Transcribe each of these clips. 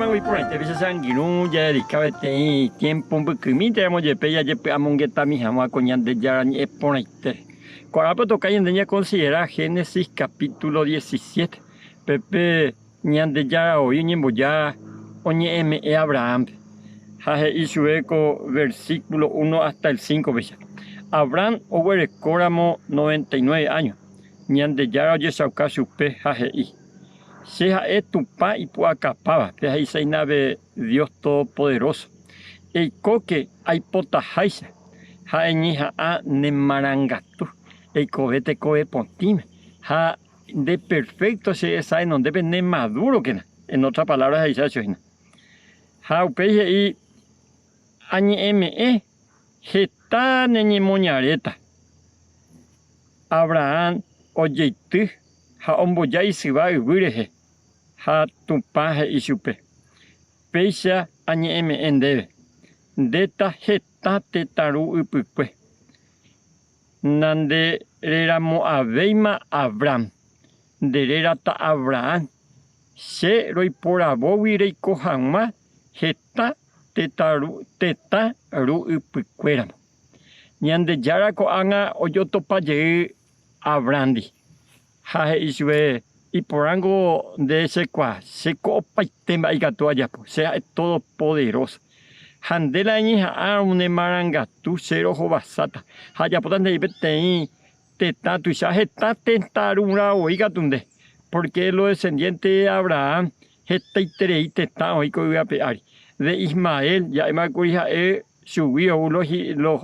Ajepango por ahí te ves sanguinón ya dedicaba tiempo un poco mi te amo yepe ya yepe amongueta mi jama coñan de ya ni por ahí te. Cuando toca y endeña considera Génesis capítulo 17. Pepe ñan de ya hoy ni ya oñe me Abraham. Jaje y sueco versículo 1 hasta el 5 veces. Abraham over córamo 99 años. Ñan de ya oye sauca supe jaje y. Seja tu pa y puacapaba, que ahí se nave Dios Todopoderoso. El coque hay potajaisa, ha eñija a nemarangatu, el cohete cohe pontime, ha de perfecto se sabe no debe ne maduro que na, en otras palabras ahí se hace na. Ha upeje y añe me geta neñe moñareta. Abraham oye tu, ha omboya y se va y vireje. Ha tu paje y supe. Peisa añe me endebe. Deta geta te taru upukwe. Nande rera moaveima Abraham. Derera ta Abraham. Se roi por abowi rei kohama. Geta te taru upukwera. Nyande yara ko anga oyoto paye Abraham. Ha iswe. Y por algo de ese cual se copa y tema y gato allá, sea todopoderoso. Handela hija a un marangatu cero jovasata. Haya por donde te tatu ya está tentar una oiga donde. Porque los descendientes de Abraham, está y teta hoy que voy a pegar. De Ismael, ya me curija subió los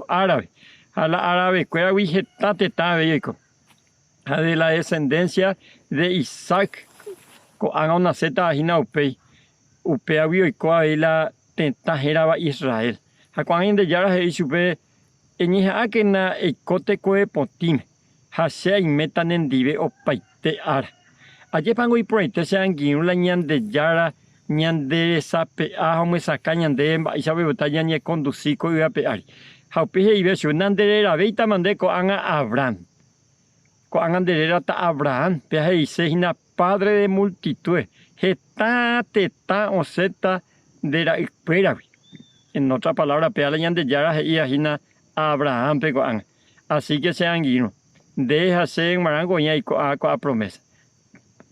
árabes. A la árabe, cuera vi está teta viejo. De la descendencia de Isaac, haga una zeta ajina upei avio y coa la tentajera Israel. A cuando de yara se supe en hija que na ecote coe potime, hasea y metan en dive o paite ara. Allí pango y proite sean guiun la ñan de yara, ñan de sape a me saca ñan de y sabe botalla ni conducico y a pear. Haupeje y beso nan de la veita mandeco anga Abraham. Cuando era Abraham, se hina padre de multitudes, geta, teta o zeta de la espera. En otra palabra, peala yan de yara y hina Abraham pegoan. Así que sean guino. Deja ser marango y a promesa.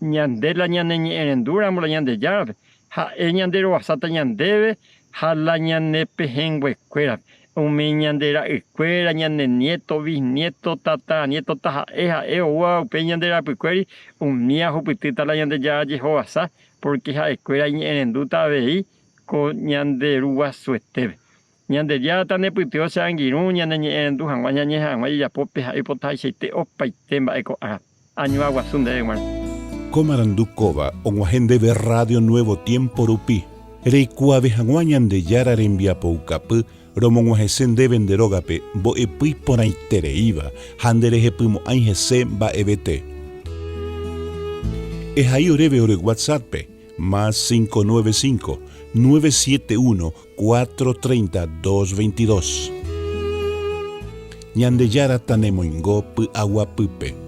Ñan de la ñan en endura, la ñan de yara. Ha ñan de roasata ñan debe, ha la ñan nepe hengue escuela. Un meñan de la escuela, ñan de nieto, bisnieto, tata, nieto, taja, wow, peñan de la pecueri, un miajo, pitita la ñan de ya, Jehová, porque la escuela en enduta veí, con ñan de rúa suestebe. Ñan de ya tan de pitio sanguinú, ñan de endujan, ñan de jan, ya pope, y potai, se te opa y temba, eco, año aguasun de hermano. Comarandukova, onguajende de Radio Nuevo Tiempo Rupi, reikuave janguañan de yara rembia poucapu, Romonguajesen deben derogape, bo epui por ahí tereiva, handereje primo aingese ba ebete. Es ahí oreve ore WhatsApp, más 595-971-430-222. Ñande yara tanemoingo pu agua pupe.